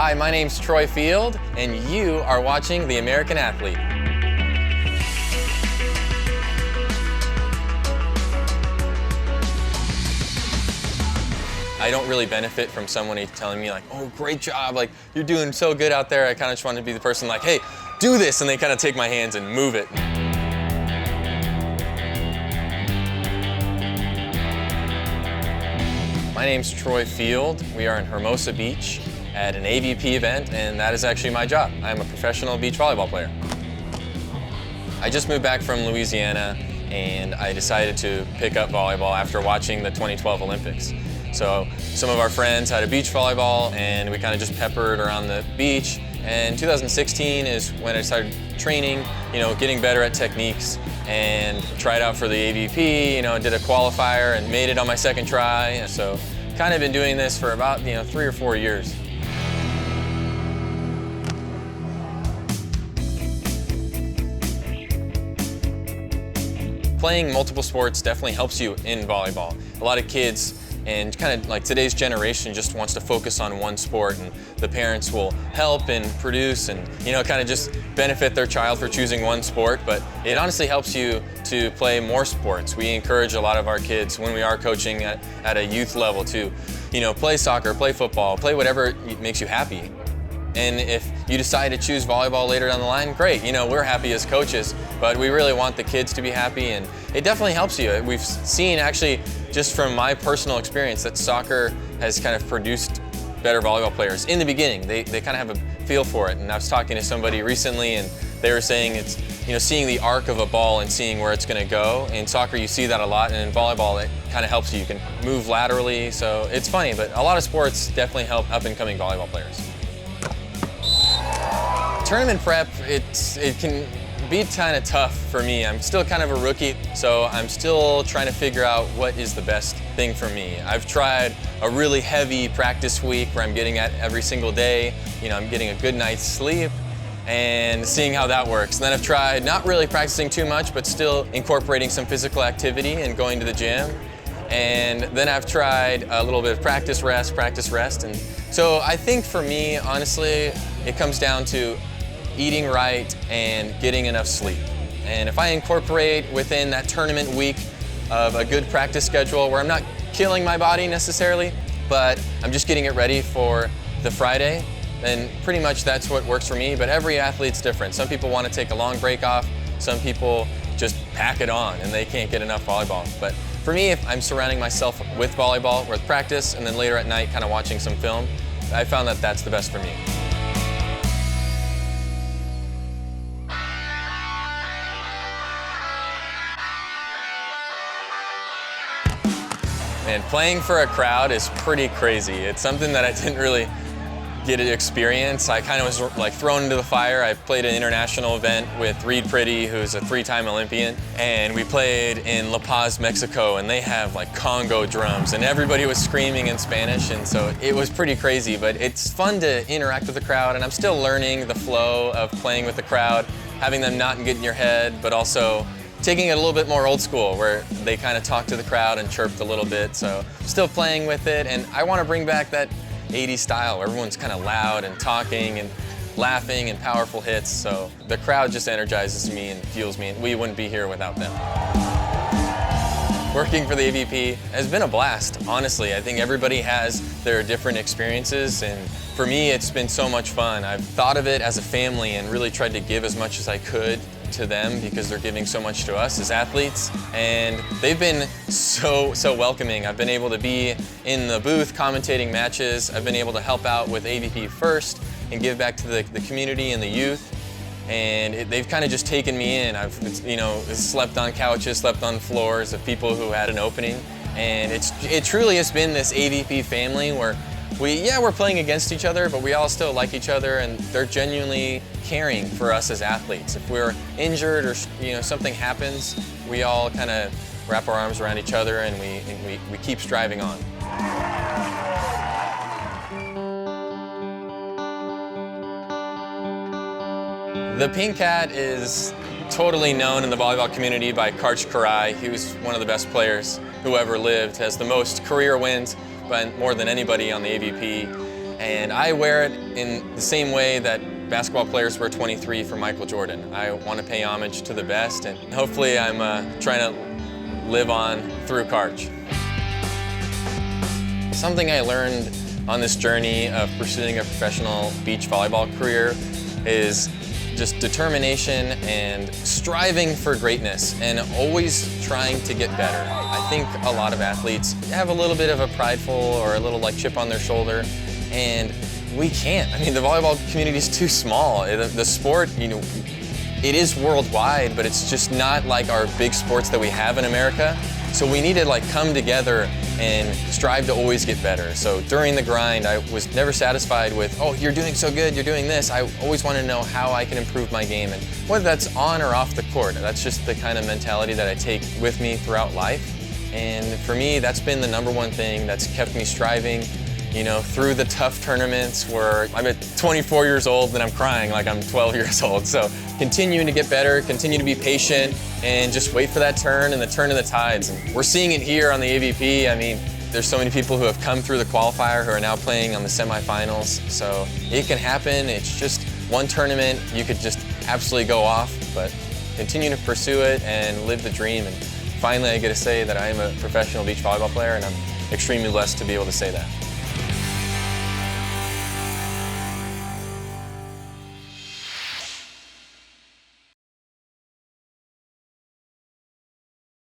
Hi, my name's Troy Field, and you are watching The American Athlete. I don't really benefit from someone telling me like, oh, great job, like, you're doing so good out there. I kind of just want to be the person like, hey, do this, and they kind of take my hands and move it. My name's Troy Field. We are in Hermosa Beach at an AVP event, and that is actually my job. I'm a professional beach volleyball player. I just moved back from Louisiana, and I decided to pick up volleyball after watching the 2012 Olympics. So some of our friends had a beach volleyball, and we kind of just peppered around the beach. And 2016 is when I started training, getting better at techniques, and tried out for the AVP, did a qualifier and made it on my second try. And so kind of been doing this for about 3 or 4 years. Playing multiple sports definitely helps you in volleyball. A lot of kids and kind of like today's generation just wants to focus on one sport, and the parents will help and produce and kind of just benefit their child for choosing one sport, but it honestly helps you to play more sports. We encourage a lot of our kids when we are coaching at a youth level to play soccer, play football, play whatever makes you happy. And if you decide to choose volleyball later down the line, great. We're happy as coaches, but we really want the kids to be happy, and it definitely helps you. We've seen actually, just from my personal experience, that soccer has kind of produced better volleyball players in the beginning. They kind of have a feel for it. And I was talking to somebody recently, and they were saying it's, seeing the arc of a ball and seeing where it's going to go. In soccer, you see that a lot, and in volleyball, it kind of helps you. You can move laterally, so it's funny, but a lot of sports definitely help up-and-coming volleyball players. Tournament prep, it can be kind of tough for me. I'm still kind of a rookie, so I'm still trying to figure out what is the best thing for me. I've tried a really heavy practice week where I'm getting at every single day. I'm getting a good night's sleep and seeing how that works. And then I've tried not really practicing too much, but still incorporating some physical activity and going to the gym. And then I've tried a little bit of practice, rest. And so I think for me, honestly, it comes down to eating right and getting enough sleep. And if I incorporate within that tournament week of a good practice schedule where I'm not killing my body necessarily, but I'm just getting it ready for the Friday, then pretty much that's what works for me. But every athlete's different. Some people want to take a long break off. Some people just pack it on and they can't get enough volleyball. But for me, if I'm surrounding myself with volleyball, with practice, and then later at night kind of watching some film, I found that that's the best for me. And playing for a crowd is pretty crazy. It's something that I didn't really get to experience. I kind of was like thrown into the fire. I played an international event with Reed Pretty, who's a 3-time Olympian, and we played in La Paz, Mexico, and they have like Congo drums, and everybody was screaming in Spanish, and so it was pretty crazy, but it's fun to interact with the crowd, and I'm still learning the flow of playing with the crowd, having them not get in your head, but also taking it a little bit more old school where they kind of talked to the crowd and chirped a little bit. So still playing with it, and I want to bring back that 80s style where everyone's kind of loud and talking and laughing and powerful hits. So the crowd just energizes me and fuels me, and we wouldn't be here without them. Working for the AVP has been a blast, honestly. I think everybody has their different experiences, and for me it's been so much fun. I've thought of it as a family and really tried to give as much as I could to them because they're giving so much to us as athletes, and they've been so welcoming. I've been able to be in the booth commentating matches. I've been able to help out with AVP First and give back to the community and the youth, and they've kind of just taken me in. I've slept on couches, slept on floors of people who had an opening, and it truly has been this AVP family where we're playing against each other, but we all still like each other, and they're genuinely caring for us as athletes. If we're injured or something happens, we all kind of wrap our arms around each other, and we keep striving on. The Pink Cat is totally known in the volleyball community by Karch Karai. He was one of the best players who ever lived, has the most career wins, but more than anybody on the AVP. And I wear it in the same way that basketball players wear 23 for Michael Jordan. I want to pay homage to the best, and hopefully I'm trying to live on through Karch. Something I learned on this journey of pursuing a professional beach volleyball career is just determination and striving for greatness and always trying to get better. I think a lot of athletes have a little bit of a prideful or a little like chip on their shoulder, and we can't. I mean, the volleyball community is too small. The sport, you know, it is worldwide, but it's just not like our big sports that we have in America. So we need to like come together and strive to always get better. So during the grind, I was never satisfied with, oh, you're doing so good, you're doing this. I always want to know how I can improve my game, and whether that's on or off the court. That's just the kind of mentality that I take with me throughout life. And for me, that's been the #1 thing that's kept me striving, you know, through the tough tournaments where I'm at 24 years old and I'm crying like I'm 12 years old. So continuing to get better, continue to be patient, and just wait for that turn and the turn of the tides. And we're seeing it here on the AVP. I mean, there's so many people who have come through the qualifier who are now playing on the semifinals. So it can happen. It's just one tournament. You could just absolutely go off, but continue to pursue it and live the dream. And finally, I get to say that I am a professional beach volleyball player, and I'm extremely blessed to be able to say that.